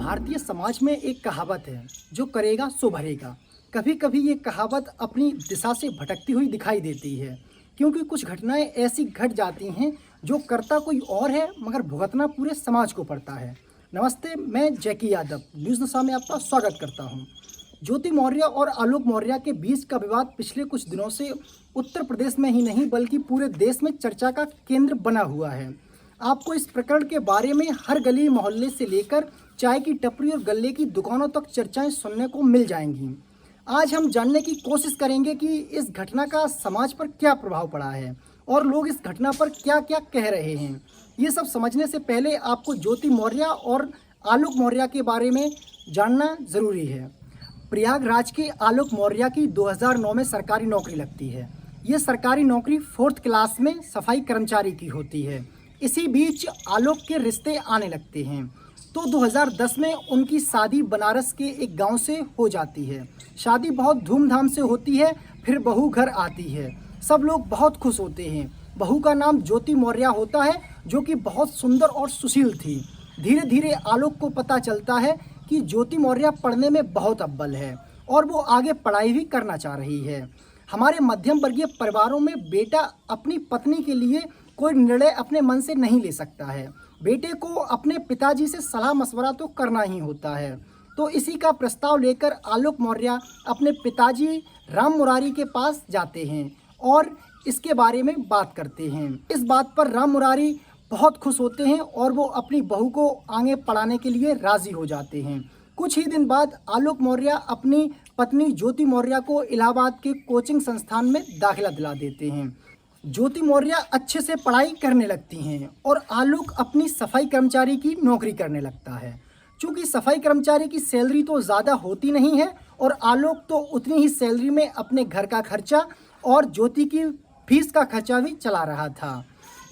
भारतीय समाज में एक कहावत है, जो करेगा सो भरेगा। कभी कभी ये कहावत अपनी दिशा से भटकती हुई दिखाई देती है, क्योंकि कुछ घटनाएं ऐसी घट जाती हैं जो करता कोई और है मगर भुगतना पूरे समाज को पड़ता है। नमस्ते, मैं जैकी यादव न्यूज़ नशा में आपका स्वागत करता हूं। ज्योति मौर्य और आलोक मौर्य के बीच का विवाद पिछले कुछ दिनों से उत्तर प्रदेश में ही नहीं बल्कि पूरे देश में चर्चा का केंद्र बना हुआ है। आपको इस प्रकरण के बारे में हर गली मोहल्ले से लेकर चाय की टपरी और गल्ले की दुकानों तक चर्चाएं सुनने को मिल जाएंगी। आज हम जानने की कोशिश करेंगे कि इस घटना का समाज पर क्या प्रभाव पड़ा है और लोग इस घटना पर क्या क्या कह रहे हैं। ये सब समझने से पहले आपको ज्योति मौर्य और आलोक मौर्य के बारे में जानना ज़रूरी है। प्रयागराज के आलोक मौर्य की 2009 में सरकारी नौकरी लगती है। ये सरकारी नौकरी 4th क्लास में सफाई कर्मचारी की होती है। इसी बीच आलोक के रिश्ते आने लगते हैं तो 2010 में उनकी शादी बनारस के एक गांव से हो जाती है। शादी बहुत धूमधाम से होती है। फिर बहू घर आती है। सब लोग बहुत खुश होते हैं। बहू का नाम ज्योति मौर्य होता है, जो कि बहुत सुंदर और सुशील थी। धीरे धीरे आलोक को पता चलता है कि ज्योति मौर्य पढ़ने में बहुत अव्वल है और वो आगे पढ़ाई भी करना चाह रही है। हमारे मध्यम वर्गीय परिवारों में बेटा अपनी पत्नी के लिए कोई निर्णय अपने मन से नहीं ले सकता है। बेटे को अपने पिताजी से सलाह मशवरा तो करना ही होता है। तो इसी का प्रस्ताव लेकर आलोक मौर्य अपने पिताजी राम मुरारी के पास जाते हैं और इसके बारे में बात करते हैं। इस बात पर राम मुरारी बहुत खुश होते हैं और वो अपनी बहू को आगे पढ़ाने के लिए राजी हो जाते हैं। कुछ ही दिन बाद आलोक मौर्य अपनी पत्नी ज्योति मौर्य को इलाहाबाद के कोचिंग संस्थान में दाखिला दिला देते हैं। ज्योति मौर्य अच्छे से पढ़ाई करने लगती हैं और आलोक अपनी सफाई कर्मचारी की नौकरी करने लगता है। चूँकि सफाई कर्मचारी की सैलरी तो ज़्यादा होती नहीं है और आलोक तो उतनी ही सैलरी में अपने घर का खर्चा और ज्योति की फीस का खर्चा भी चला रहा था।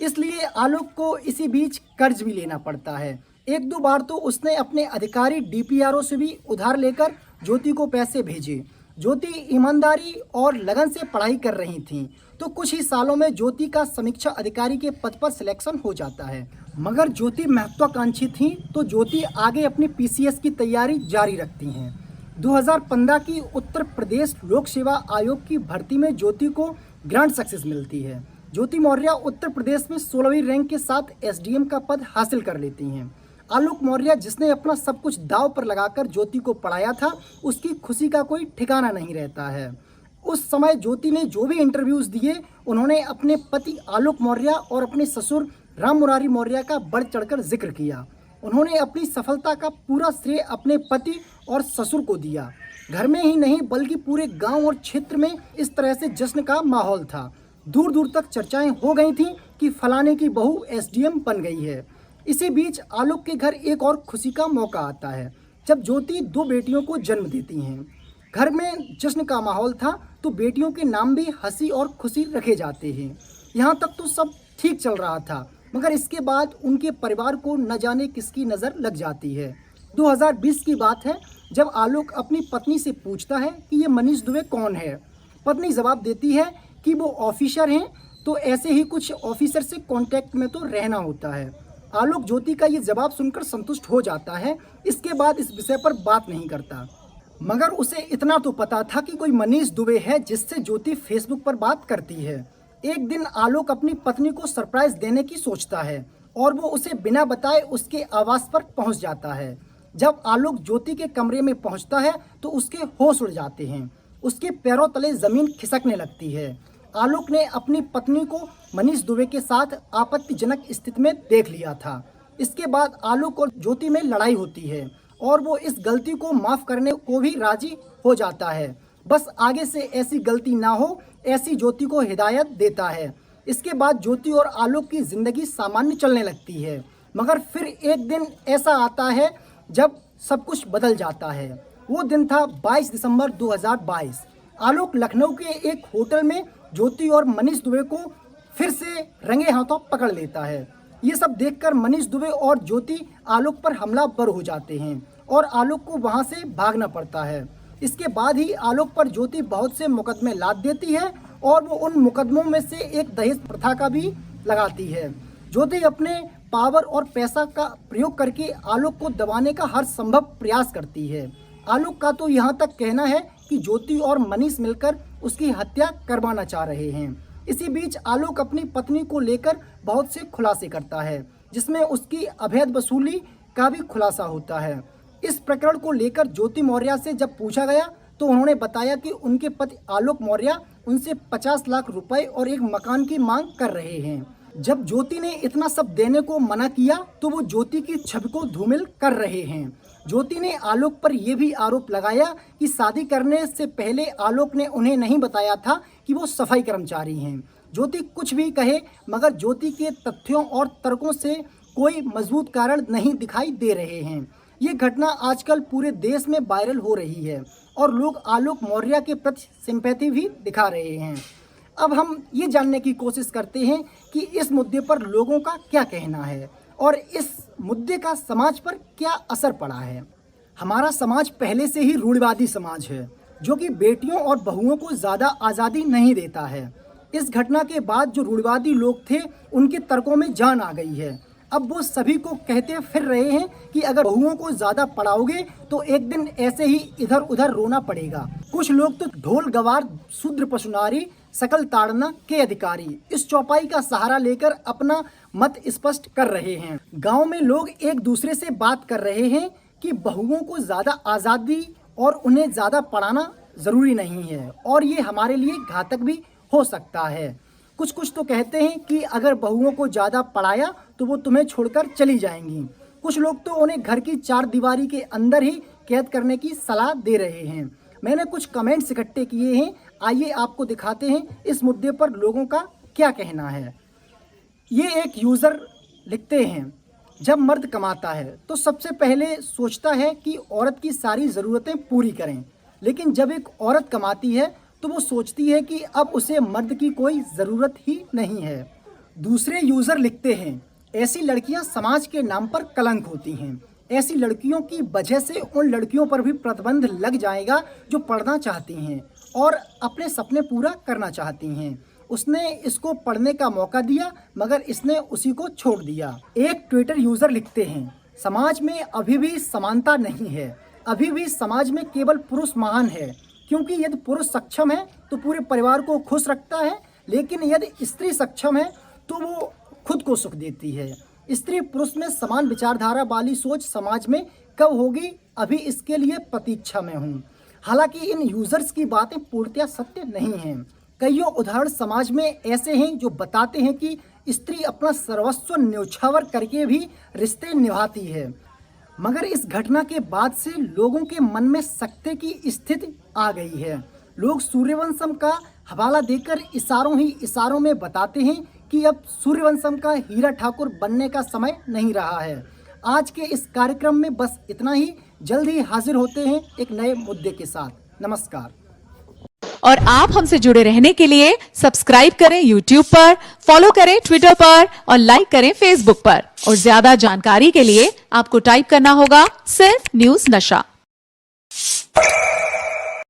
इसलिए आलोक को इसी बीच कर्ज भी लेना पड़ता है। एक दो बार तो उसने अपने अधिकारी DPRO से भी उधार लेकर ज्योति को पैसे भेजे। ज्योति ईमानदारी और लगन से पढ़ाई कर रही थी तो कुछ ही सालों में ज्योति का समीक्षा अधिकारी के पद पर सिलेक्शन हो जाता है। मगर ज्योति महत्वाकांक्षी थी तो ज्योति आगे अपनी PCS की तैयारी जारी रखती हैं। 2015 की उत्तर प्रदेश लोक सेवा आयोग की भर्ती में ज्योति को ग्रैंड सक्सेस मिलती है। ज्योति मौर्य उत्तर प्रदेश में 16वीं रैंक के साथ SDM का पद हासिल कर लेती हैं। आलोक मौर्य, जिसने अपना सब कुछ दांव पर लगाकर ज्योति को पढ़ाया था, उसकी खुशी का कोई ठिकाना नहीं रहता है। उस समय ज्योति ने जो भी इंटरव्यूज़ दिए, उन्होंने अपने पति आलोक मौर्य और अपने ससुर राम मुरारी मौर्य का बढ़ चढ़कर जिक्र किया। उन्होंने अपनी सफलता का पूरा श्रेय अपने पति और ससुर को दिया। घर में ही नहीं बल्कि पूरे गांव और क्षेत्र में इस तरह से जश्न का माहौल था। दूर दूर तक चर्चाएं हो गई थीं कि फलाने की बहू SDM बन गई है। इसी बीच आलोक के घर एक और खुशी का मौका आता है, जब ज्योति 2 बेटियों को जन्म देती हैं। घर में जश्न का माहौल था तो बेटियों के नाम भी हंसी और खुशी रखे जाते हैं। यहाँ तक तो सब ठीक चल रहा था, मगर इसके बाद उनके परिवार को न जाने किसकी नज़र लग जाती है। 2020 की बात है, जब आलोक अपनी पत्नी से पूछता है कि ये मनीष दुबे कौन है। पत्नी जवाब देती है कि वो ऑफिसर हैं, तो ऐसे ही कुछ ऑफिसर से कांटेक्ट में तो रहना होता है। आलोक ज्योति का ये जवाब सुनकर संतुष्ट हो जाता है। इसके बाद इस विषय पर बात नहीं करता, मगर उसे इतना तो पता था कि कोई मनीष दुबे है जिससे ज्योति फेसबुक पर बात करती है। एक दिन आलोक अपनी पत्नी को सरप्राइज देने की सोचता है और वो उसे बिना बताए उसके आवास पर पहुंच जाता है। जब आलोक ज्योति के कमरे में पहुंचता है तो उसके होश उड़ जाते हैं। उसके पैरों तले ज़मीन खिसकने लगती है। आलोक ने अपनी पत्नी को मनीष दुबे के साथ आपत्तिजनक स्थिति में देख लिया था। इसके बाद आलोक और ज्योति में लड़ाई होती है और वो इस गलती को माफ़ करने को भी राजी हो जाता है। बस आगे से ऐसी गलती ना हो, ऐसी ज्योति को हिदायत देता है। इसके बाद ज्योति और आलोक की ज़िंदगी सामान्य चलने लगती है। मगर फिर एक दिन ऐसा आता है जब सब कुछ बदल जाता है। वो दिन था 22 दिसंबर 2022। आलोक लखनऊ के एक होटल में ज्योति और मनीष दुबे को फिर से रंगे हाथों पकड़ लेता है। ये सब देखकर मनीष दुबे और ज्योति आलोक पर हमलावर हो जाते हैं और आलोक को वहां से भागना पड़ता है। इसके बाद ही आलोक पर ज्योति बहुत से मुकदमे लाद देती है और वो उन मुकदमों में से एक दहेज प्रथा का भी लगाती है। ज्योति अपने पावर और पैसा का प्रयोग करके आलोक को दबाने का हर संभव प्रयास करती है। आलोक का तो यहाँ तक कहना है कि ज्योति और मनीष मिलकर उसकी हत्या करवाना चाह रहे हैं। इसी बीच आलोक अपनी पत्नी को लेकर बहुत से खुलासे करता है, जिसमें उसकी अवैध वसूली का भी खुलासा होता है। इस प्रकरण को लेकर ज्योति मौर्य से जब पूछा गया तो उन्होंने बताया कि उनके पति आलोक मौर्य उनसे 50 लाख रुपए और एक मकान की मांग कर रहे हैं। जब ज्योति ने इतना सब देने को मना किया तो वो ज्योति की छवि को धूमिल कर रहे हैं। ज्योति ने आलोक पर यह भी आरोप लगाया कि शादी करने से पहले आलोक ने उन्हें नहीं बताया था कि वो सफाई कर्मचारी हैं। ज्योति कुछ भी कहे मगर ज्योति के तथ्यों और तर्कों से कोई मजबूत कारण नहीं दिखाई दे रहे हैं। ये घटना आजकल पूरे देश में वायरल हो रही है और लोग आलोक मौर्य के प्रति सिंपैथी भी दिखा रहे हैं। अब हम ये जानने की कोशिश करते हैं कि इस मुद्दे पर लोगों का क्या कहना है और इस मुद्दे का समाज पर क्या असर पड़ा है। हमारा समाज पहले से ही रूढ़िवादी समाज है, जो कि बेटियों और बहुओं को ज़्यादा आज़ादी नहीं देता है। इस घटना के बाद जो रूढ़िवादी लोग थे उनके तर्कों में जान आ गई है। अब वो सभी को कहते फिर रहे हैं कि अगर बहुओं को ज़्यादा पढ़ाओगे तो एक दिन ऐसे ही इधर उधर रोना पड़ेगा। कुछ लोग तो ढोल गवार शूद्र पशुनारी सकल ताड़ना के अधिकारी इस चौपाई का सहारा लेकर अपना मत स्पष्ट कर रहे हैं। गांव में लोग एक दूसरे से बात कर रहे हैं कि बहुओं को ज़्यादा आज़ादी और उन्हें ज़्यादा पढ़ाना ज़रूरी नहीं है और ये हमारे लिए घातक भी हो सकता है। कुछ तो कहते हैं कि अगर बहुओं को ज़्यादा पढ़ाया तो वो तुम्हें छोड़कर चली जाएंगी। कुछ लोग तो उन्हें घर की चार दीवारी के अंदर ही कैद करने की सलाह दे रहे हैं। मैंने कुछ कमेंट्स इकट्ठे किए हैं, आइए आपको दिखाते हैं इस मुद्दे पर लोगों का क्या कहना है। ये एक यूज़र लिखते हैं, जब मर्द कमाता है तो सबसे पहले सोचता है कि औरत की सारी ज़रूरतें पूरी करें, लेकिन जब एक औरत कमाती है तो वो सोचती है कि अब उसे मर्द की कोई ज़रूरत ही नहीं है। दूसरे यूज़र लिखते हैं, ऐसी लड़कियां समाज के नाम पर कलंक होती हैं। ऐसी लड़कियों की वजह से उन लड़कियों पर भी प्रतिबंध लग जाएगा जो पढ़ना चाहती हैं और अपने सपने पूरा करना चाहती हैं। उसने इसको पढ़ने का मौका दिया मगर इसने उसी को छोड़ दिया। एक ट्विटर यूज़र लिखते हैं, समाज में अभी भी समानता नहीं है, अभी भी समाज में केवल पुरुष महान है, क्योंकि यदि पुरुष सक्षम है तो पूरे परिवार को खुश रखता है, लेकिन यदि स्त्री सक्षम है तो वो खुद को सुख देती है। स्त्री पुरुष में समान विचारधारा वाली सोच समाज में कब होगी, अभी इसके लिए प्रतीक्षा में हूँ। हालांकि इन यूजर्स की बातें पूर्णतः सत्य नहीं हैं। कईयों उदाहरण समाज में ऐसे हैं जो बताते हैं कि स्त्री अपना सर्वस्व न्यौछावर करके भी रिश्ते निभाती है। मगर इस घटना के बाद से लोगों के मन में सकते की स्थिति आ गई है। लोग सूर्यवंशम का हवाला देकर इशारों में बताते हैं कि अब सूर्यवंशम का हीरा ठाकुर बनने का समय नहीं रहा है। आज के इस कार्यक्रम में बस इतना ही। जल्द ही हाजिर होते हैं एक नए मुद्दे के साथ। नमस्कार। और आप हमसे जुड़े रहने के लिए सब्सक्राइब करें YouTube पर, फॉलो करें Twitter पर और लाइक करें Facebook पर। और ज्यादा जानकारी के लिए आपको टाइप करना होगा सिर्फ न्यूज़ नशा।